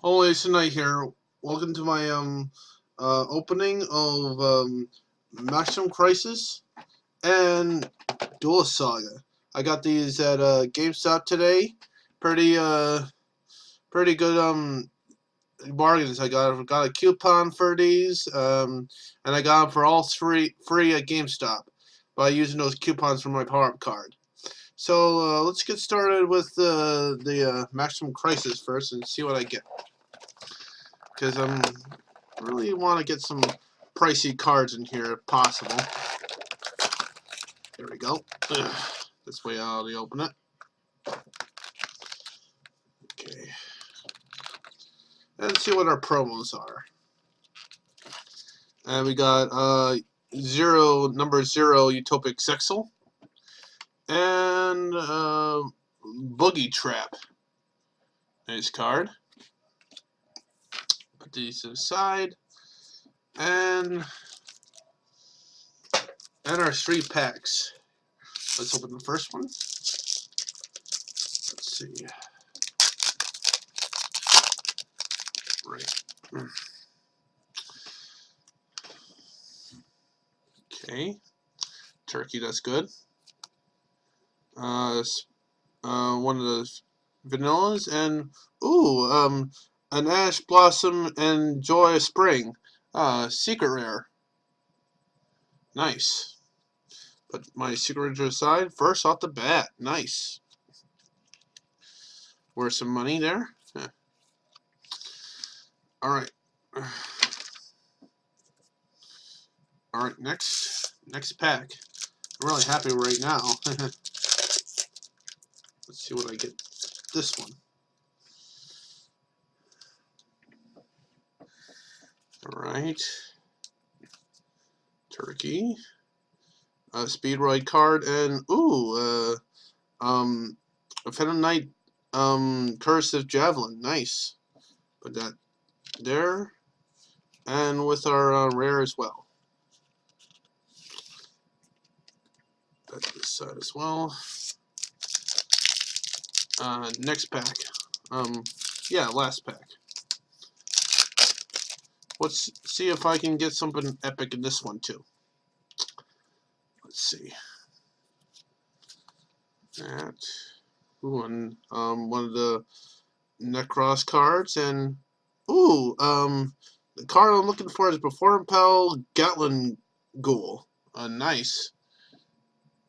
Always tonight here. Welcome to my opening of Maximum Crisis and Duelist Saga. I got these at GameStop today. Pretty pretty good bargains. I got a coupon for these and I got them for all three free at GameStop by using those coupons from my Power Up card. So let's get started with the Maximum Crisis first and see what I get. Because really want to get some pricey cards in here if possible. There we go. This way I'll open it. Okay. And see what our promos are. And we got number 0 Utopic Sexel and Boogie Trap. Nice card. Put these to the side. And our 3 packs. Let's open the first one. Let's see. Right. Okay. Turkey, that's good. One of the vanillas and an Ash Blossom and Joy of Spring. Secret rare. Nice. Put my secret rare to the side. First off the bat. Nice. Worth some money there. Yeah. Alright. Alright, next pack. I'm really happy right now. Let's see what I get this one. Alright. Turkey. Speedroid card and a Phantom Knight Cursive Javelin. Nice. Put that there. And with our rare as well. That's this side as well. Next pack. Last pack. Let's see if I can get something epic in this one too. Let's see. That. Ooh, and one of the Necros cards, and the card I'm looking for is Performpel Gatlin Ghoul. Nice.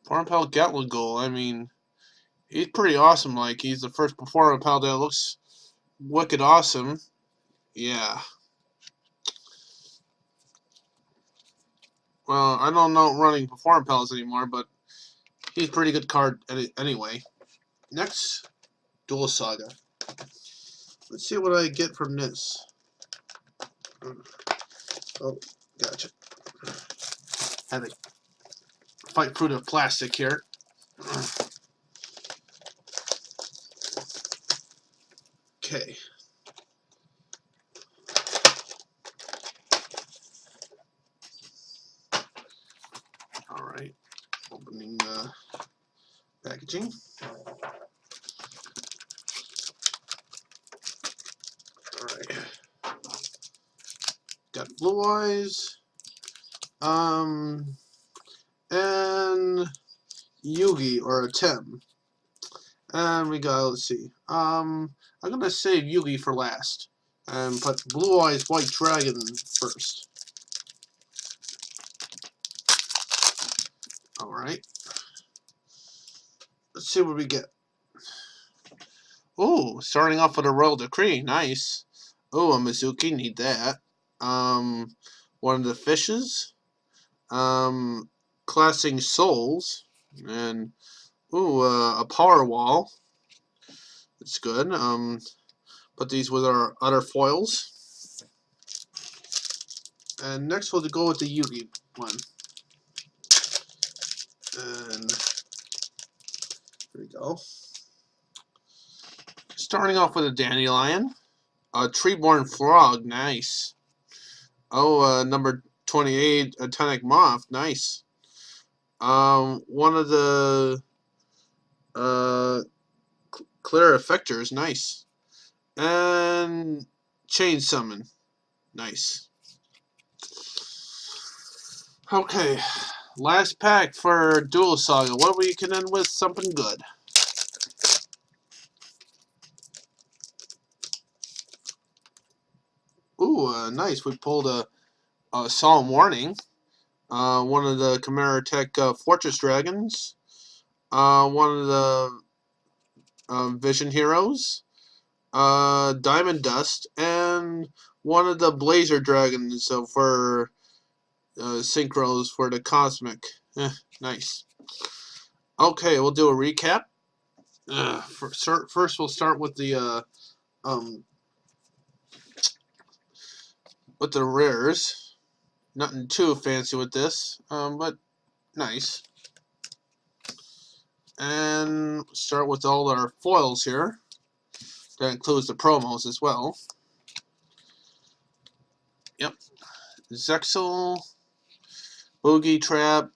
Performpel Gatlin Ghoul. I mean, he's pretty awesome. Like, he's the first Performpel that looks wicked awesome. Yeah. Well, I don't know running Performpels anymore, but he's a pretty good card anyway. Next, Duelist Saga. Let's see what I get from this. Oh, gotcha. Had to fight through the plastic here. Okay. Alright. Opening the packaging. Alright. Got Blue Eyes. And Yugi or a Tem. And we got, let's see. I'm gonna save Yugi for last. And put Blue Eyes White Dragon first. Alright. Let's see what we get. Ooh, starting off with a Royal Decree. Nice. Ooh, a Mizuki. Need that. One of the fishes. Classing Souls. And, a Power Wall. It's good. Put these with our other foils. And next we'll go with the Yugi one. And there we go. Starting off with a Dandelion. A Treeborn Frog. Nice. Number 28, a Tonic Moth. Nice. One of the Clear Effectors. Nice. And chain summon. Nice. Okay, last pack for Duelist Saga. What we can end with? Something good. Ooh, nice. We pulled a Solemn Warning. One of the Chimera Tech Fortress Dragons. One of the Vision Heroes. Diamond Dust. And one of the Blazer Dragons for Synchros for the Cosmic. Nice. Okay, we'll do a recap. First, we'll start with the rares. Nothing too fancy with this, but nice. And start with all our foils here. That includes the promos as well. Yep. Zexal, Boogie Trap,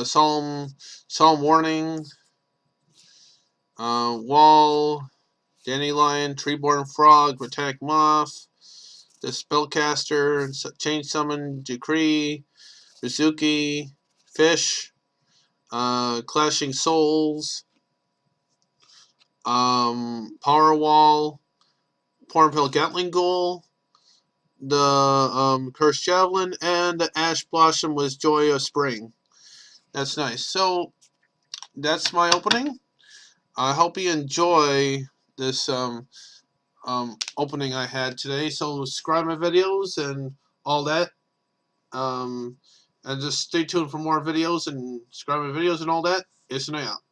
Solemn Warning, Wall, Dandelion, Treeborn Frog, Botanic Moth, the Spellcaster, Chain Summon, Decree, Rizuki, Fish, Clashing Souls, Power Wall, Pornpill Gatling Ghoul, the Cursed Javelin, and the Ash Blossom with Joy of Spring. That's nice. So that's my opening. I hope you enjoy this opening I had today. So subscribe my videos and all that. And just stay tuned for more videos and subscribe my videos and all that. It's an out.